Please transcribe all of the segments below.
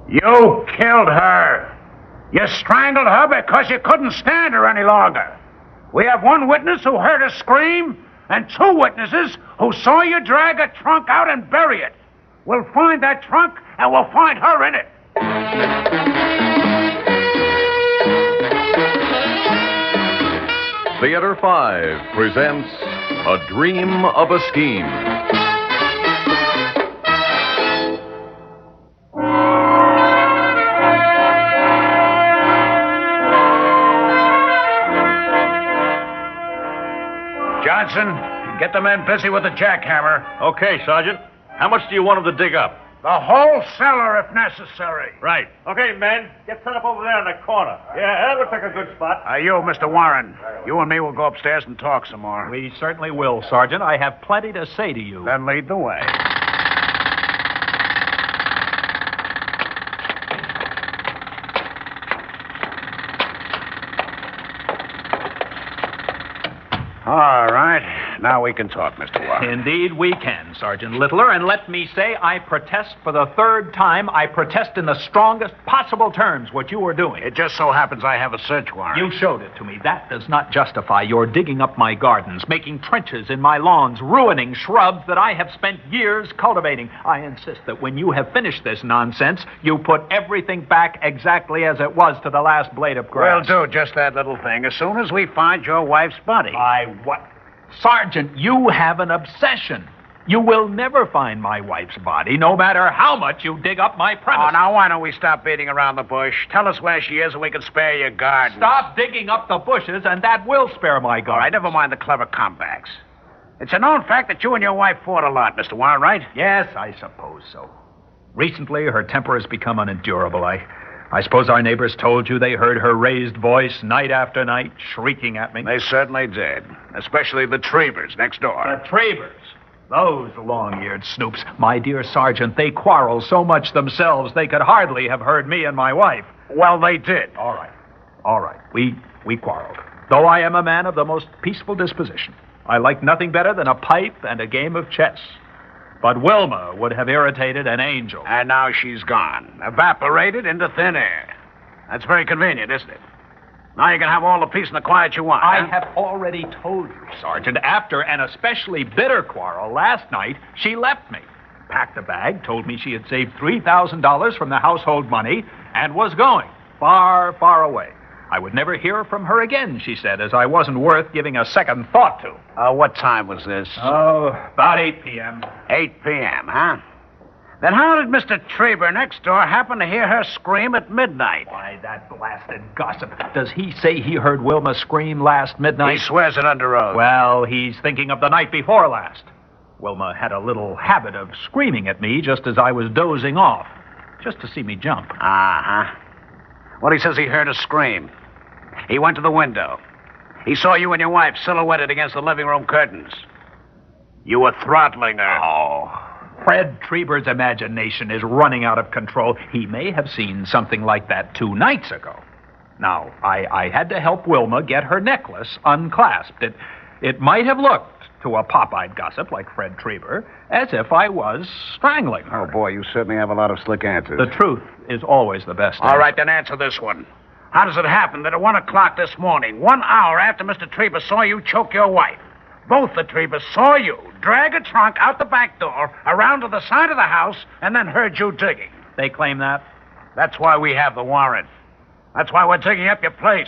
You killed her. You strangled her because you couldn't stand her any longer. We have one witness who heard her scream and two witnesses who saw you drag a trunk out and bury it. We'll find that trunk and we'll find her in it. Theater 5 presents A Dream of a Scheme. Johnson, get the men busy with the jackhammer. Okay, Sergeant. How much do you want them to dig up? The whole cellar if necessary. Right. Okay, men. Get set up over there in the corner. Yeah, that looks like a good spot. You, Mr. Warren. You and me will go upstairs and talk some more. We certainly will, Sergeant. I have plenty to say to you. Then lead the way. All right. Now we can talk, Mr. Warren. Indeed we can, Sergeant Littler. And let me say, I protest for the third time. I protest in the strongest possible terms what you are doing. It just so happens I have a search warrant. You showed it to me. That does not justify your digging up my gardens, making trenches in my lawns, ruining shrubs that I have spent years cultivating. I insist that when you have finished this nonsense, you put everything back exactly as it was to the last blade of grass. We'll do just that little thing as soon as we find your wife's body. What? Sergeant, you have an obsession. You will never find my wife's body, no matter how much you dig up my premises. Oh, now why don't we stop beating around the bush? Tell us where she is and we can spare your garden. Stop digging up the bushes, and that will spare my garden. All right, never mind the clever comebacks. It's a known fact that you and your wife fought a lot, Mr. Warren, right? Yes, I suppose so. Recently, her temper has become unendurable. I suppose our neighbors told you they heard her raised voice night after night, shrieking at me. They certainly did. Especially the Trebers next door. The Trebers? Those long-eared snoops. My dear Sergeant, they quarrel so much themselves they could hardly have heard me and my wife. Well, they did. All right. We quarreled. Though I am a man of the most peaceful disposition. I like nothing better than a pipe and a game of chess. But Wilma would have irritated an angel. And now she's gone. Evaporated into thin air. That's very convenient, isn't it? Now you can have all the peace and the quiet you want. I have already told you, Sergeant. After an especially bitter quarrel last night, she left me. Packed a bag, told me she had saved $3,000 from the household money, and was going far, far away. I would never hear from her again, she said, as I wasn't worth giving a second thought to. What time was this? Oh, about 8 p.m. 8 p.m., huh? Then how did Mr. Treber next door happen to hear her scream at midnight? Why, that blasted gossip. Does he say he heard Wilma scream last midnight? He swears it under oath. Well, he's thinking of the night before last. Wilma had a little habit of screaming at me just as I was dozing off, just to see me jump. Uh-huh. Well, he says he heard her scream. He went to the window. He saw you and your wife silhouetted against the living room curtains. You were throttling her. Oh, Fred Treber's imagination is running out of control. He may have seen something like that 2 nights ago. Now, I had to help Wilma get her necklace unclasped. It might have looked, to a pop-eyed gossip like Fred Treber, as if I was strangling her. Oh, boy, you certainly have a lot of slick answers. The truth is always the best answer. All right, then answer this one. How does it happen that at 1 o'clock this morning, 1 hour after Mr. Treber saw you choke your wife, both the Trebers saw you drag a trunk out the back door, around to the side of the house, and then heard you digging? They claim that? That's why we have the warrant. That's why we're digging up your place.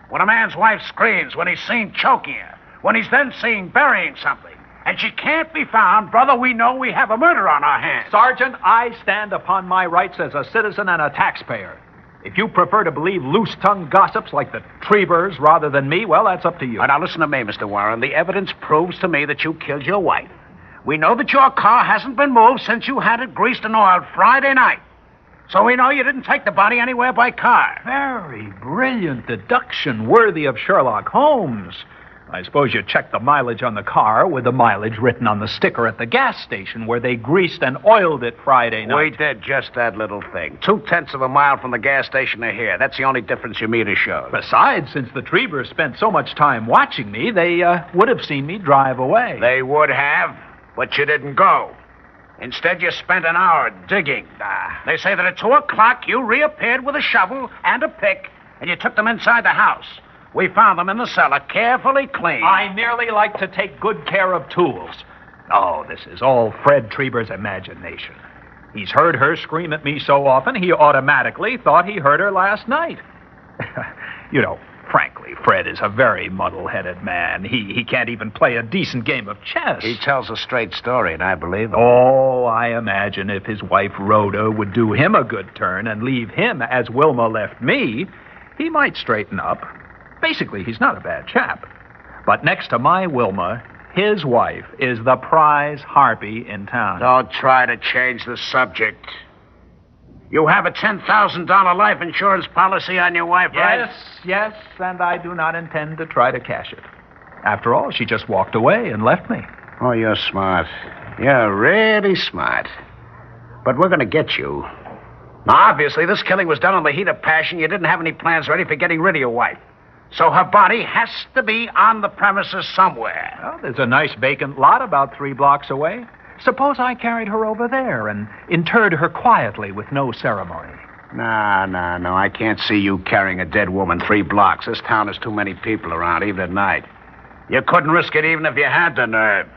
When a man's wife screams, when he's seen choking her, when he's then seen burying something, and she can't be found, brother, we know we have a murder on our hands. Sergeant, I stand upon my rights as a citizen and a taxpayer. If you prefer to believe loose-tongued gossips like the Trebers rather than me, well, that's up to you. Now, listen to me, Mr. Warren. The evidence proves to me that you killed your wife. We know that your car hasn't been moved since you had it greased and oiled Friday night. So we know you didn't take the body anywhere by car. Very brilliant deduction, worthy of Sherlock Holmes. I suppose you checked the mileage on the car with the mileage written on the sticker at the gas station where they greased and oiled it Friday night. We did just that little thing. 0.2 of a mile from the gas station to here. That's the only difference your meter shows. Besides, since the Trebers spent so much time watching me, they would have seen me drive away. They would have, but you didn't go. Instead, you spent an hour digging. They say that at 2 o'clock you reappeared with a shovel and a pick, and you took them inside the house. We found them in the cellar, carefully cleaned. I merely like to take good care of tools. Oh, this is all Fred Treber's imagination. He's heard her scream at me so often, he automatically thought he heard her last night. You know, frankly, Fred is a very muddle-headed man. He can't even play a decent game of chess. He tells a straight story, and I believe him. Oh, I imagine if his wife Rhoda would do him a good turn and leave him as Wilma left me, he might straighten up. Basically, he's not a bad chap. But next to my Wilma, his wife is the prize harpy in town. Don't try to change the subject. You have a $10,000 life insurance policy on your wife, right? Yes, and I do not intend to try to cash it. After all, she just walked away and left me. Oh, you're smart. You're really smart. But we're going to get you. Now, obviously, this killing was done in the heat of passion. You didn't have any plans ready for getting rid of your wife. So her body has to be on the premises somewhere. Well, there's a nice vacant lot about 3 blocks away. Suppose I carried her over there and interred her quietly with no ceremony. No. I can't see you carrying a dead woman 3 blocks. This town has too many people around, even at night. You couldn't risk it even if you had the nerve.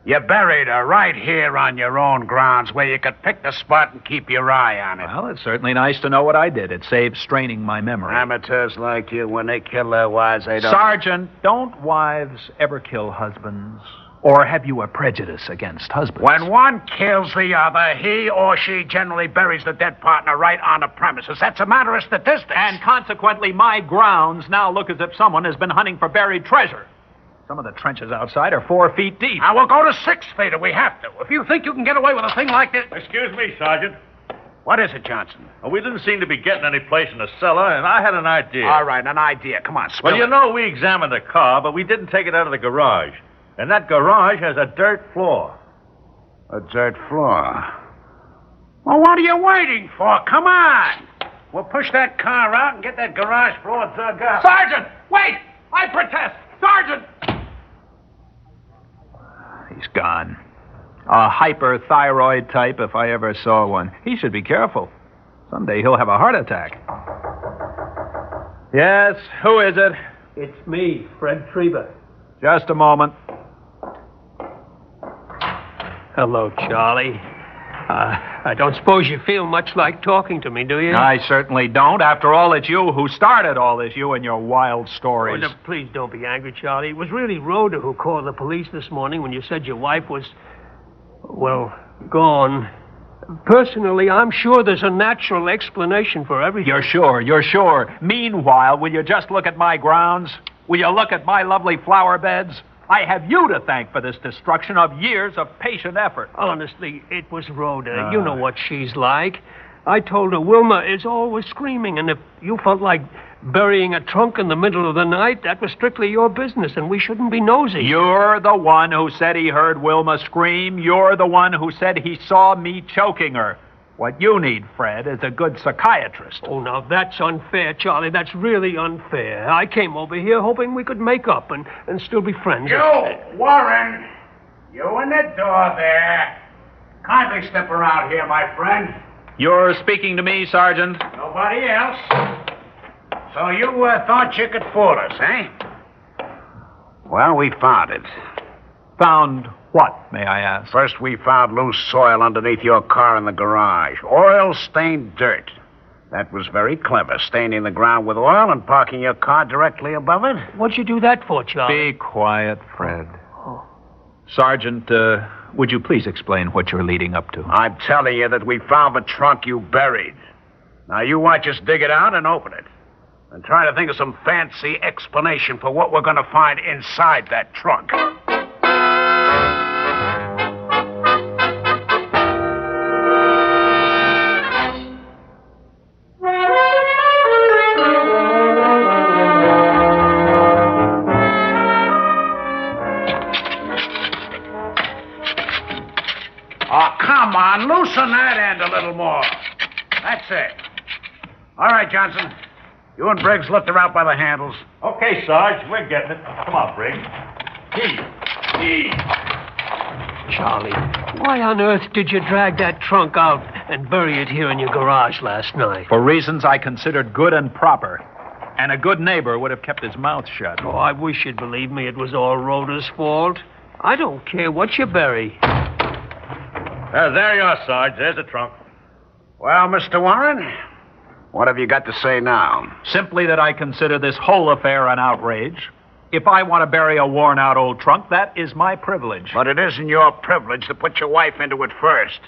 You buried her right here on your own grounds where you could pick the spot and keep your eye on it. Well, it's certainly nice to know what I did. It saves straining my memory. Amateurs like you, when they kill their wives, they don't... Sergeant, don't wives ever kill husbands? Or have you a prejudice against husbands? When one kills the other, he or she generally buries the dead partner right on the premises. That's a matter of statistics. And consequently, my grounds now look as if someone has been hunting for buried treasure. Some of the trenches outside are 4 feet deep. Now, we'll go to 6 feet if we have to. If you think you can get away with a thing like this... Excuse me, Sergeant. What is it, Johnson? We didn't seem to be getting any place in the cellar, and I had an idea. All right, an idea. Come on, spill Well, you know, we examined the car, but we didn't take it out of the garage. And that garage has a dirt floor. A dirt floor? Well, what are you waiting for? Come on. We'll push that car out and get that garage floor dug up. Sergeant! Wait! I protest! Sergeant! He's gone. A hyperthyroid type, if I ever saw one. He should be careful. Someday he'll have a heart attack. Yes, who is it? It's me, Fred Treber. Just a moment. Hello, Charlie. I don't suppose you feel much like talking to me, do you? I certainly don't. After all, it's you who started all this, you and your wild Oh, stories. no, please don't be angry, Charlie. It was really Rhoda who called the police this morning when you said your wife was, well, gone. Personally, I'm sure there's a natural explanation for everything. You're sure. Meanwhile, will you just look at my grounds? Will you look at my lovely flower beds? I have you to thank for this destruction of years of patient effort. Honestly, it was Rhoda. You know what she's like. I told her Wilma is always screaming, and if you felt like burying a trunk in the middle of the night, that was strictly your business, and we shouldn't be nosy. You're the one who said he heard Wilma scream. You're the one who said he saw me choking her. What you need, Fred, is a good psychiatrist. Oh, now, that's unfair, Charlie. That's really unfair. I came over here hoping we could make up and still be friends. You, Warren, you in the door there. Kindly step around here, my friend. You're speaking to me, Sergeant? Nobody else. So you thought you could fool us, eh? Well, we found it. Found what, may I ask? First, we found loose soil underneath your car in the garage. Oil-stained dirt. That was very clever, staining the ground with oil and parking your car directly above it. What'd you do that for, Charlie? Be quiet, Fred. Sergeant, would you please explain what you're leading up to? I'm telling you that we found the trunk you buried. Now, you watch us dig it out and open it. And try to think of some fancy explanation for what we're going to find inside that trunk. Oh, come on, loosen that end a little more. That's it. All right, Johnson. You and Briggs lift her out by the handles. Okay, Sarge, we're getting it. Come on, Briggs. Charlie, Why on earth did you drag that trunk out and bury it here in your garage last night? For reasons I considered good and proper. And a good neighbor would have kept his mouth shut. Oh, I wish you'd believe me it was all Rhoda's fault. I don't care what you bury. There you are, Sarge. There's the trunk. Well, Mr. Warren, what have you got to say now? Simply that I consider this whole affair an outrage. If I want to bury a worn-out old trunk, that is my privilege. But it isn't your privilege to put your wife into it first.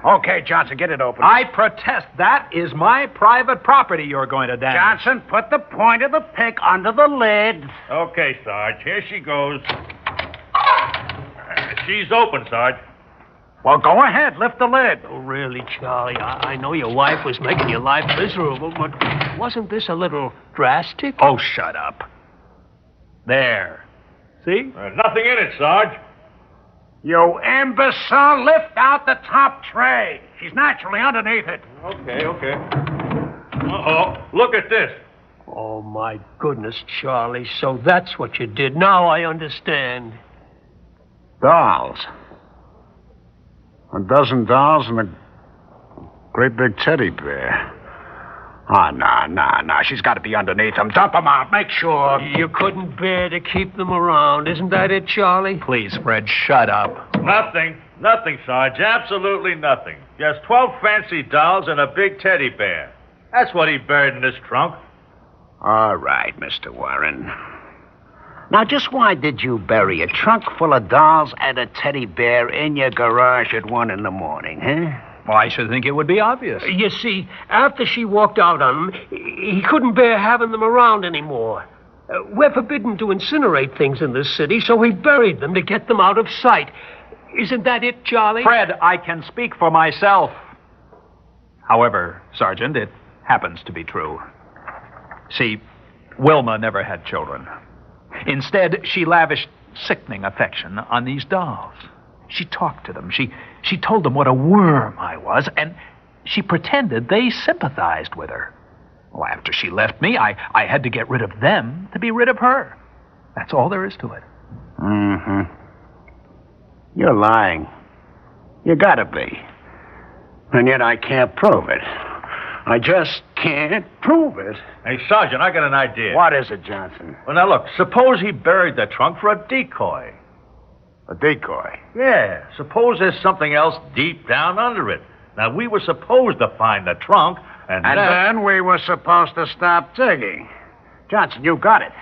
Okay, Johnson, get it open. I protest. That is my private property you're going to damage. Johnson, put the point of the pick under the lid. Okay, Sarge. Here she goes. She's open, Sarge. Well, go ahead. Lift the lid. Oh, really, Charlie? I know your wife was making your life miserable, but wasn't this a little drastic? Oh, shut up. There. See? There's nothing in it, Sarge. You imbecile, lift out the top tray. She's naturally underneath it. Okay. Uh-oh. Look at this. Oh, my goodness, Charlie. So that's what you did. Now I understand. Dolls. A dozen dolls and a great big teddy bear. Oh, no. She's got to be underneath them. Dump them out. Make sure. You couldn't bear to keep them around. Isn't that it, Charlie? Please, Fred, shut up. Nothing, Sarge. Absolutely nothing. Just 12 fancy dolls and a big teddy bear. That's what he buried in this trunk. All right, Mr. Warren. Now, just why did you bury a trunk full of dolls and a teddy bear in your garage at 1 in the morning, huh? Well, I should think it would be obvious. You see, after she walked out on him, he couldn't bear having them around anymore. We're forbidden to incinerate things in this city, so he buried them to get them out of sight. Isn't that it, Charlie? Fred, I can speak for myself. However, Sergeant, it happens to be true. See, Wilma never had children. Instead, she lavished sickening affection on these dolls. She talked to them. She told them what a worm I was, and she pretended they sympathized with her. Well, after she left me, I had to get rid of them to be rid of her. That's all there is to it. Mm-hmm. You're lying. You gotta be. And yet I can't prove it. I just can't prove it. Hey, Sergeant, I got an idea. What is it, Johnson? Well, now, look, suppose he buried the trunk for a decoy. A decoy? Yeah, suppose there's something else deep down under it. Now, we were supposed to find the trunk, and then we were supposed to stop digging. Johnson, you got it.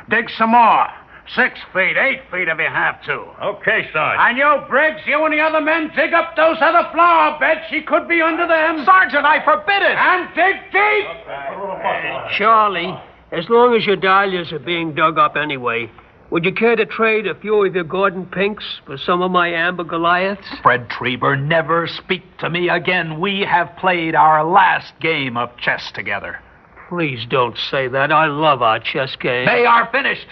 Dig some more. 6 feet, 8 feet if you have to. Okay, Sergeant. And you, Briggs, you and the other men dig up those other flower beds. She could be under them. Sergeant, I forbid it! And dig deep! Charlie, as long as your dahlias are being dug up anyway, would you care to trade a few of your Gordon Pinks for some of my Amber Goliaths? Fred Trieber, never speak to me again. We have played our last game of chess together. Please don't say that. I love our chess game. They are finished.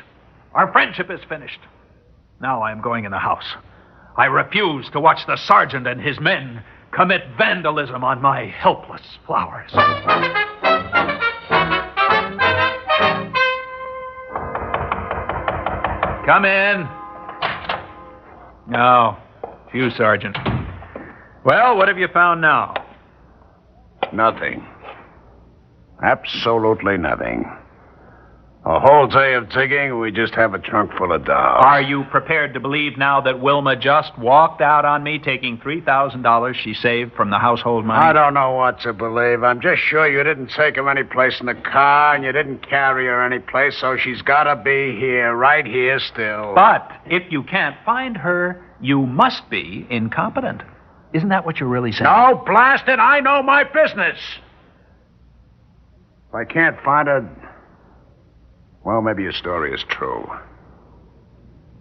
Our friendship is finished. Now I am going in the house. I refuse to watch the sergeant and his men commit vandalism on my helpless flowers. Come in. No, it's you, Sergeant. Well, what have you found now? Nothing. Absolutely nothing. A whole day of digging, we just have a trunk full of dolls. Are you prepared to believe now that Wilma just walked out on me taking $3,000 she saved from the household money? I don't know what to believe. I'm just sure you didn't take her any place in the car, and you didn't carry her any place, so she's got to be here, right here still. But if you can't find her, you must be incompetent. Isn't that what you're really saying? No, blast it, I know my business. If I can't find her, well, maybe your story is true.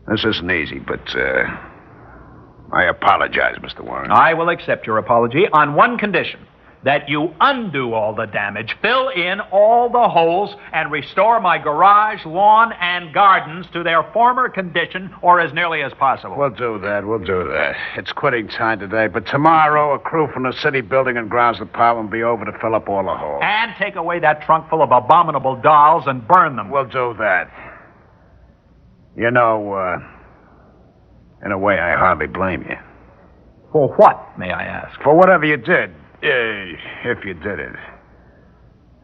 This isn't easy, but, I apologize, Mr. Warren. I will accept your apology on one condition. That you undo all the damage, fill in all the holes, and restore my garage, lawn, and gardens to their former condition, or as nearly as possible. We'll do that. It's quitting time today, but tomorrow a crew from the city building and grounds department will be over to fill up all the holes. And take away that trunk full of abominable dolls and burn them. We'll do that. You know, in a way, I hardly blame you. For what, may I ask? For whatever you did, if you did it.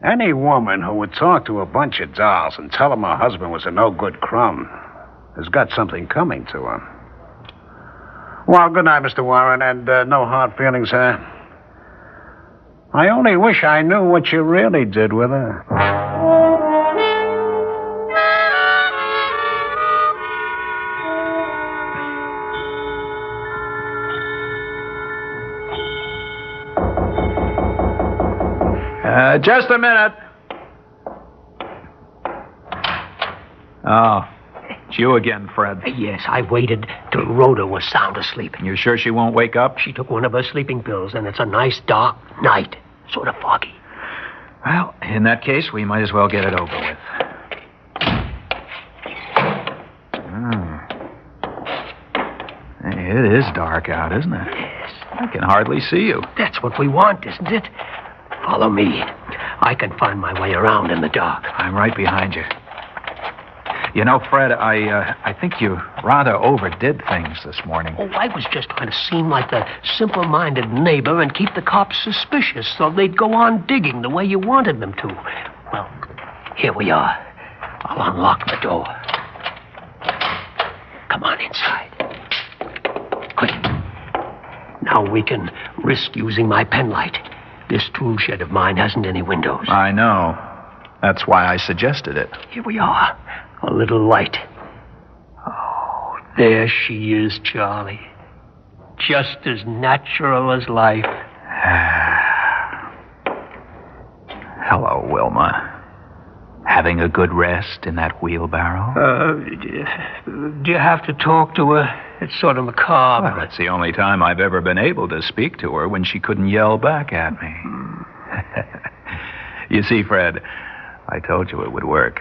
Any woman who would talk to a bunch of dolls and tell them her husband was a no-good crumb has got something coming to her. Well, good night, Mr. Warren, and no hard feelings, huh? I only wish I knew what you really did with her. Just a minute. Oh, it's you again, Fred. Yes, I waited till Rhoda was sound asleep. You sure she won't wake up? She took one of her sleeping pills, and it's a nice dark night. Sort of foggy. Well, in that case, we might as well get it over with. Hey, it is dark out, isn't it? Yes. I can hardly see you. That's what we want, isn't it? Follow me. I can find my way around in the dark. I'm right behind you. You know, Fred, I think you rather overdid things this morning. Oh, I was just trying to seem like the simple-minded neighbor and keep the cops suspicious so they'd go on digging the way you wanted them to. Well, here we are. I'll unlock the door. Come on inside. Quick. Now we can risk using my penlight. This tool shed of mine hasn't any windows. I know. That's why I suggested it. Here we are. A little light. Oh, there she is, Charlie. Just as natural as life. Hello, Wilma. Having a good rest in that wheelbarrow? Do you have to talk to her? It's sort of macabre. Well, it's the only time I've ever been able to speak to her when she couldn't yell back at me. You see, Fred, I told you it would work.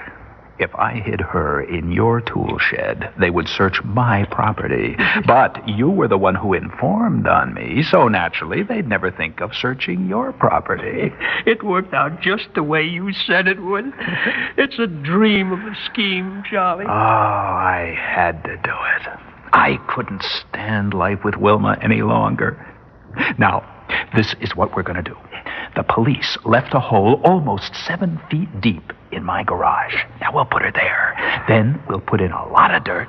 If I hid her in your tool shed, they would search my property. But you were the one who informed on me, so naturally they'd never think of searching your property. It worked out just the way you said it would. It's a dream of a scheme, Charlie. Oh, I had to do it. I couldn't stand life with Wilma any longer. Now, this is what we're going to do. The police left a hole almost 7 feet deep in my garage. Now, we'll put her there. Then we'll put in a lot of dirt.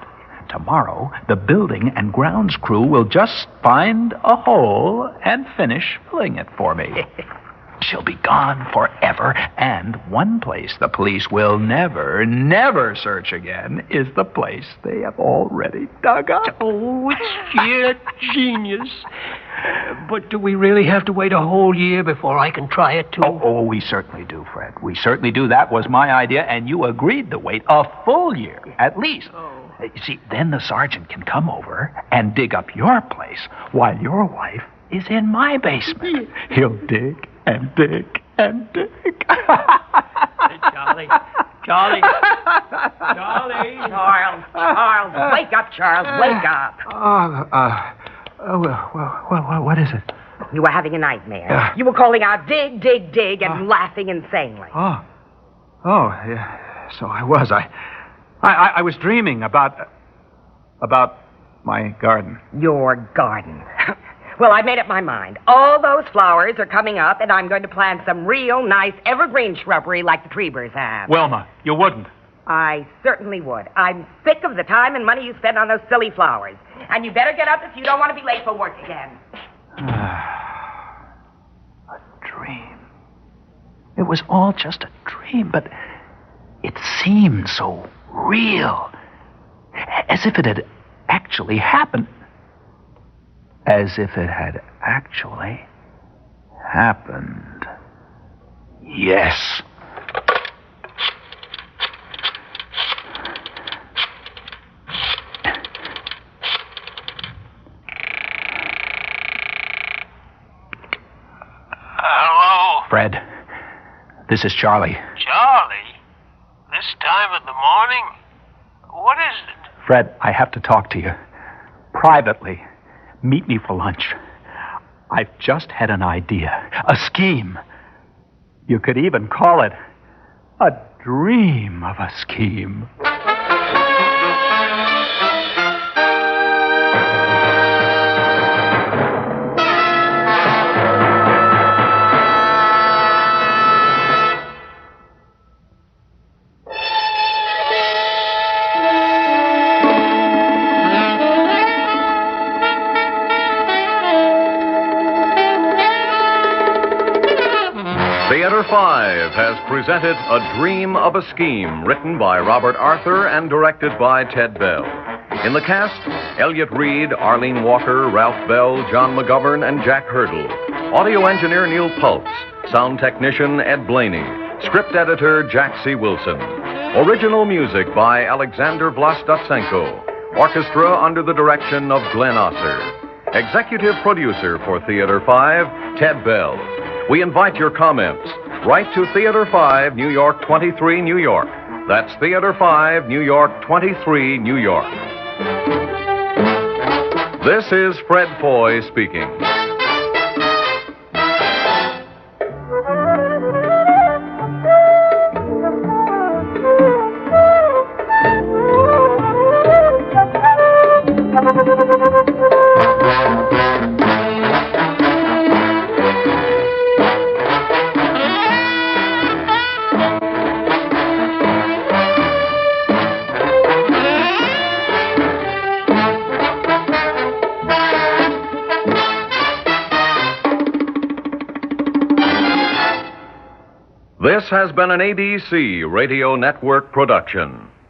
Tomorrow, the building and grounds crew will just find a hole and finish filling it for me. She'll be gone forever, and one place the police will never, never search again is the place they have already dug up. Oh, it's sheer genius. But do we really have to wait a whole year before I can try it, too? Oh, we certainly do, Fred. We certainly do. That was my idea, and you agreed to wait a full year, at least. You see, then the sergeant can come over and dig up your place while your wife is in my basement. He'll dig and dig and dig. Hey, Charlie. Charlie. Charlie. Charles, wake up, Charles, wake up. Well, what is it? You were having a nightmare. You were calling out dig, dig, dig, and laughing insanely. Oh, yeah, so I was. I was dreaming about my garden. Your garden. Well, I made up my mind. All those flowers are coming up, and I'm going to plant some real nice evergreen shrubbery like the Trebers have. Wilma, you wouldn't. I certainly would. I'm sick of the time and money you spend on those silly flowers. And you better get up if you don't want to be late for work again. A dream. It was all just a dream, but it seemed so real. As if it had actually happened. As if it had actually happened. Yes. Hello? Fred, this is Charlie. Charlie? This time of the morning? What is it? Fred, I have to talk to you. Privately. Meet me for lunch. I've just had an idea. A scheme. You could even call it a dream of a scheme. Theater 5 has presented A Dream of a Scheme, written by Robert Arthur and directed by Ted Bell. In the cast, Elliott Reed, Arlene Walker, Ralph Bell, John McGovern, and Jack Hurdle. Audio engineer Neil Pultz. Sound technician Ed Blaney. Script editor Jack C. Wilson. Original music by Alexander Vlastotsenko. Orchestra under the direction of Glenn Osser. Executive producer for Theater 5, Ted Bell. We invite your comments. Write to Theater 5, New York 23, New York. That's Theater 5, New York 23, New York. This is Fred Foy speaking. This has been an ABC Radio Network production.